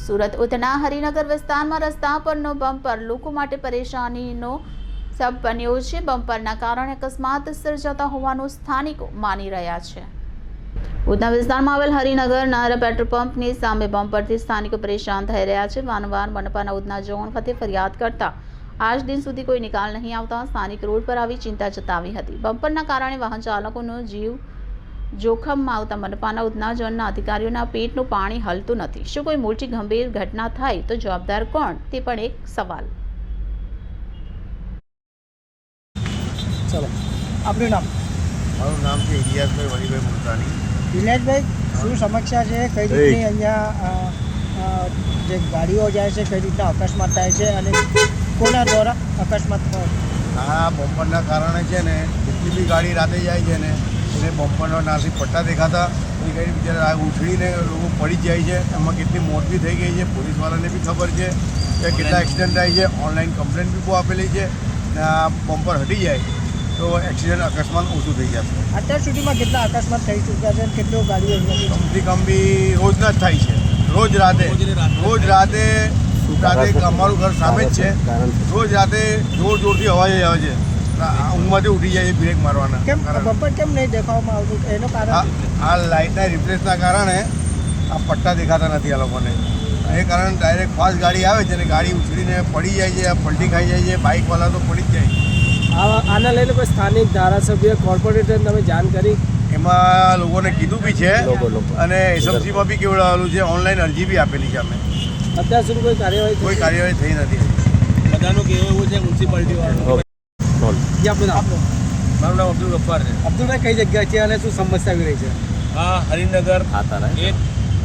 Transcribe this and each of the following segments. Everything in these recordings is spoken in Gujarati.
સુરત ઉધના હરિનગર વિસ્તારમાં રસ્તા પરનો બમ્પર લોકો માટે પરેશાનીનો સબબ બન્યો છે। બમ્પરના કારણે અકસ્માત સર્જાતા હોવાનું સ્થાનિકો માની રહ્યા છે। ઉધના વિસ્તારમાં આવેલ હરિનગરના પેટ્રોલ પંપની સામે બમ્પરથી સ્થાનિકો પરેશાન થઈ રહ્યા છે। વારંવાર મનપાના ઉધના ઝોન ખાતે ફરિયાદ કરતા આજ દિન સુધી કોઈ નિકાલ નહીં આવતા સ્થાનિક રોડ પર આવી ચિંતા જતાવી હતી। બમ્પરના કારણે વાહન ચાલકોનો જીવ જોખમમાં આવતા મનપાના ઉધના ઝોનના અધિકારીઓના પેટનું પાણી હલતું નથી। શું કોઈ મોટી ગંભીર ઘટના થાય તો જવાબદાર કોણ, તે પણ એક સવાલ। ચલો, આપનું નામ? મારું નામ છે ઇલિયાસભાઈ વલીભાઈ મુલતાની। ઇલિયાસભાઈ, શું સમસ્યા છે? કઈ રીતની અહીંયા જે ગાડીઓ જાય છે કઈ રીતના અકસ્માત થાય છે અને કોના દ્વારા અકસ્માત થાય? આ બમ્પરના કારણે છે ને જેટલી બી ગાડી રાતે જાય છે ને એને બમ્પરના નાથી પટ્ટા દેખાતા એ ગાડી બિચારા ઉછળીને લોકો પડી જ જાય છે। એમાં કેટલી મોત બી થઈ ગઈ છે। પોલીસવાળાને બી ખબર છે કે કેટલા એક્સિડન્ટ થાય છે। ઓનલાઈન કમ્પ્લેન બી બહુ આપેલી છે ને આ બમ્પર હટી જાય તો એક્સિડન્ટ અકસ્માત ઓછું થઈ જશે। અત્યાર સુધીમાં કેટલા અકસ્માત થઈ ચૂક્યા છે? કેટલો ગાડીઓ કમથી કમ બી રોજના જ થાય છે। રોજ રાતે અમારું ઘર સામે જ છે। રોજ રાતે જોરથી અવાજ આવે છે। ઊંઘમાંથી ઉઠી જાય છે બ્રેક મારવાના। કેમ બમ્પર કેમ નહીં દેખાવામાં આવતું? એનું કારણ આ લાઇટના રિપ્લેસના કારણે આ પટ્ટા દેખાતા નથી આ લોકોને। એ કારણે ડાયરેક્ટ ફાસ્ટ ગાડી આવે છે અને ગાડી ઉછળીને પડી જાય છે, પલટી ખાઈ જાય છે। બાઇકવાળા તો પડી જ જાય છે। આના લઈને કોઈ સ્થાનિક ધારાસભ્ય, કોર્પોરેટર તમે જાણ કરી? એમાં લોકોને કીધું બી છે અને એસએમસીમાં બી કેવડાવેલું છે। ઓનલાઈન અરજી બી આપેલી છે અમે। અત્યાર સુધી કોઈ કાર્યવાહી થઈ નથી। બધાનું કહેવું એવું છે મ્યુનિસિપાલિટી વાળું। આપનું નામ? મારું નામ અબ્દુલ ગફ્ફાર છે। અબ્દુલભાઈ, કઈ જગ્યા છે અને શું સમસ્યા આવી રહી છે? આ હરિનગર એક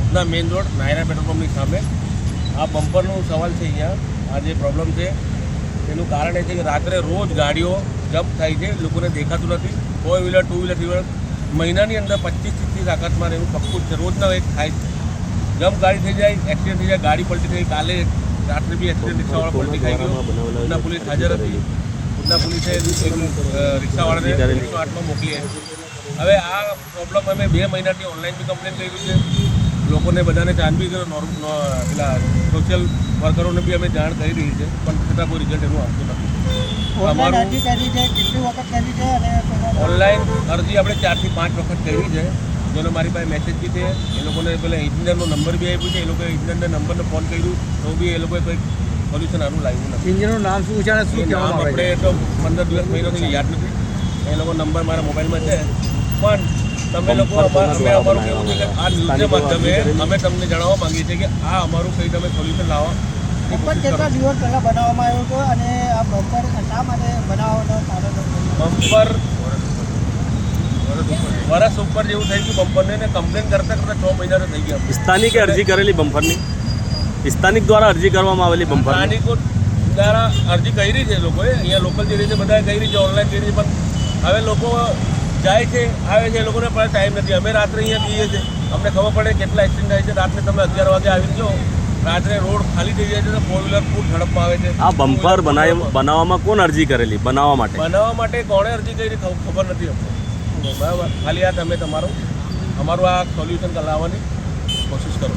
Udhna main road Naira petrol પંપની સામે આ બમ્પરનો સવાલ છે। અહીંયા આ જે પ્રોબ્લેમ છે એનું કારણ એ છે કે રાત્રે રોજ ગાડીઓ જમ્પ થાય છે, લોકોને દેખાતું નથી। 4 વ્હીલર 2 વ્હીલર 3 વ્હીલર મહિનાની અંદર 25-30 અકસ્માત એનું પક્કું જ છે। રોજના એક થાય છે। જમ્પ ગાડી થઈ જાય, એક્સિડન્ટ થઈ જાય, ગાડી પલટી થઈ। કાલે રાત્રે બી એક્સિડન્ટ રિક્ષાવાળા પલટી ખાઈ ગયો। ઉધના પોલીસ હાજર હતી। ઉધના પોલીસે રિક્ષાવાળાને 108માં મોકલી। હવે આ પ્રોબ્લેમ અમે 2 મહિનાથી ઓનલાઈન બી કમ્પ્લેન કરી છે। લોકોને બધાને જાણ બી કર્યો, પેલા સોશિયલ વર્કરોને બી અમે જાણ કરી રહી છે, પણ છતાં કોઈ રિઝલ્ટ એનું આવતું નથી। ઓનલાઈન અરજી આપણે 4 થી 5 વખત કરી છે, જેનો મારી પાસે મેસેજ બી છે। એ લોકોને પેલા ઇન્જિનિયરનો નંબર બી આપ્યો છે। એ લોકોએ ઇન્જિનિયરના નંબરને ફોન કર્યું તો બી એ લોકોએ કંઈક સોલ્યુશન આનું લાવ્યું નથી। ઇન્જિનિયરનું નામ શું છે અને શું કહેવામાં આવે છે? આપણે તો 15 દિવસ મહિનોથી યાદ નથી। એ લોકો નંબર મારા મોબાઈલમાં છે, પણ તમે લોકો અમે અમારું કહેવું છે કે આ ન્યૂઝના માધ્યમે અમે તમને જણાવવા માંગીએ છીએ કે આ અમારું કંઈ તમે સોલ્યુશન લાવવા। બમ્પર કેટલા દિવસ પહેલાં બનાવવામાં આવ્યો હતો અને આ બમ્પર શા માટે બનાવવાનો કારણ? બમ્પર વર્ષ ઉપર જેવું થઈ ગયું બમ્પરને, ને કમ્પ્લેન કરતાં 6 મહિના થઈ ગયા। સ્થાનિકે અરજી કરેલી બમ્પરની? સ્થાનિક દ્વારા અરજી કરવામાં આવેલી બમ્પર? સ્થાનિકો દ્વારા અરજી કરી છે લોકોએ। અહીંયા લોકલ જે રીતે બધાએ કરી છે, ઓનલાઈન કરી છે, પણ હવે લોકો જાય છે, આવે છે, એ લોકોને પણ ટાઈમ નથી। અમે રાત્રે અહીંયા જઈએ છીએ, અમને ખબર પડે કેટલા એક્સિડન્ટ થાય છે। રાત્રે તમે 11 વાગે આવી જો, રાત્રે રોડ ખાલી થઈ જાય છે તો 4 વ્હીલર ખૂબ ઝડપમાં આવે છે। આ બમ્પર બનાવવામાં કોણ અરજી કરેલી? બનાવવા માટે કોણે અરજી કરી ખબર નથી અમને, બરાબર। ખાલી આ તમે અમારું આ સોલ્યુશન લાવવાની કોશિશ કરો।